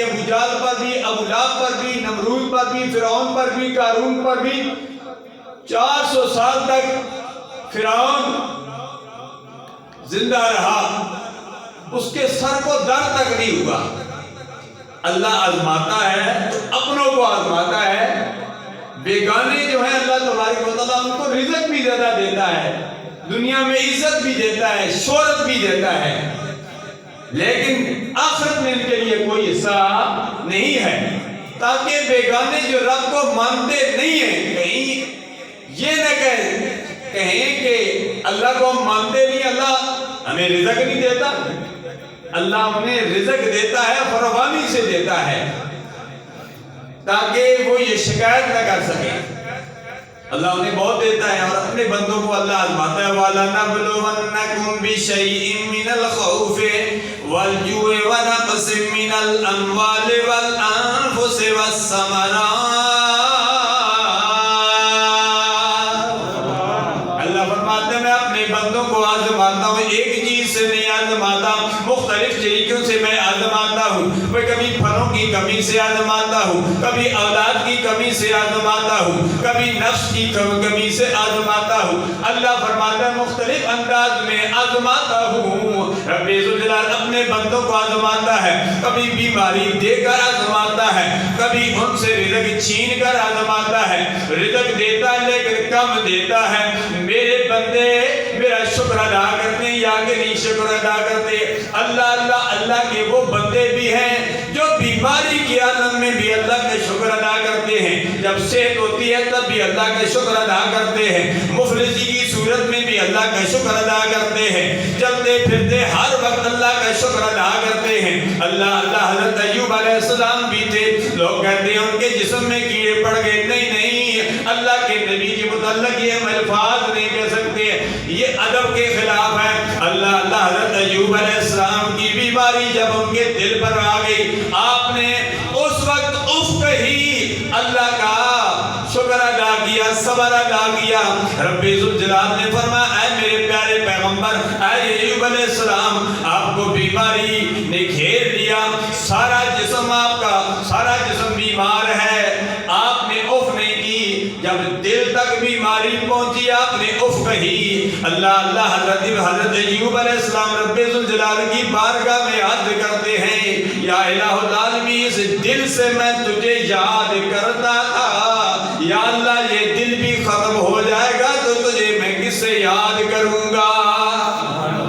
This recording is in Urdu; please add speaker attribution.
Speaker 1: کہ ابو جہل پر بھی، ابو لہب پر بھی، نمرود پر بھی، فرعون پر بھی، قارون پر بھی 400 سال تک فرعون زندہ رہا، اس کے سر کو درد تک نہیں ہوا۔ اللہ آزماتا ہے تو اپنوں کو آزماتا ہے، بیگانے جو ہیں اللہ تبارک و تعالیٰ ان کو رزق بھی زیادہ دیتا ہے، دنیا میں عزت بھی دیتا ہے، شہرت بھی دیتا ہے، لیکن آخرت میں ان کے لیے کوئی حصہ نہیں ہے، تاکہ بیگانے جو رب کو مانتے نہیں ہیں کہیں یہ نہ کہیں کہ اللہ کو ہم مانتے نہیں، اللہ ہمیں رزق نہیں دیتا۔ اللہ انہیں رزق دیتا ہے، فراوانی سے دیتا ہے، تاکہ وہ یہ شکایت نہ کر سکیں۔ اللہ انہیں بہت دیتا ہے، اور اپنے بندوں کو اللہ آزماتا ہے۔ وَلَنَبْلُوَنَّكُمْ بِشَيْءٍ مِّنَ الْخَوْفِ وَالْجُوعِ وَنَقْصٍ مِّنَ الْأَمْوَالِ وَالْأَنفُسِ وَالثَّمَرَاتِ۔ اللہ فرماتے ہیں میں اپنے بندوں کو آزماتا ہوں، ایک چیز سے نہیں آزماتا، مختلف طریقوں سے میں آزماتا ہوں۔ میں کبھی پھلوں کی کمی سے آزماتا ہوں، کبھی اولاد کی کمی سے آزماتا ہوں، کبھی نفس کی کمی سے آزماتا ہوں۔ اللہ فرماتا ہے مختلف انداز میں آزماتا ہوں۔ رب ذوالجلال اپنے بندوں کو آزماتا ہے، کبھی بیماری دے کر آزماتا ہے، کبھی ان سے رزق چھین کر آزماتا ہے۔ رزق دیتا ہے لیکن کم دیتا ہے۔ میرے بندے میرا شکر ادا کرتے ہیں یا کہ نہیں شکر ادا کرتے؟ اللہ اللہ اللہ کے وہ بندے بھی ہیں جو بیماری کی عالم میں بھی اللہ کا شکر ادا کرتے ہیں، جب صحت ہوتی ہے تب بھی اللہ کا شکر ادا کرتے ہیں، مفلسی کی صورت میں بھی اللہ کا شکر ادا کرتے ہیں، چلتے پھرتے ہر وقت اللہ کا شکر ادا کرتے ہیں۔ اللہ اللہ حضرت ایوب علیہ السلام بھی تھے، لوگ کہتے ہیں ان کے جسم میں کیڑے پڑ گئے، نہیں نہیں، اللہ کے نبی کے متعلق یہ ہم الفاظ نہیں کہہ سکتے، یہ ادب کے خلاف ہے۔ اللہ اللہ حضرت ایوب علیہ السلام کی بیماری جب ان کے دل پر آ گئی، آپ نے اس وقت افق ہی اللہ کا شکر ادا کیا، صبر ادا کیا۔ رب ذوالجلال نے فرمایا اے میرے پیارے پیغمبر، اے ایوب علیہ السلام، آپ کو بیماری نے گھیر لیا، سارا جسم آپ کا سارا جسم بیمار ہے، آپ نے اف نہیں کی، جب دل تک بیماری پہنچی آپ نے اف کہی۔ اللہ اللہ حضرت ایوب علیہ السلام رب ذوالجلال کی بارگاہ میں یاد کرتے ہیں، یا الہ العالمین اس دل سے میں تجھے یاد کرتا تھا، یا اللہ یہ دل بھی ختم ہو جائے گا تو تجھے میں کس سے یاد کروں؟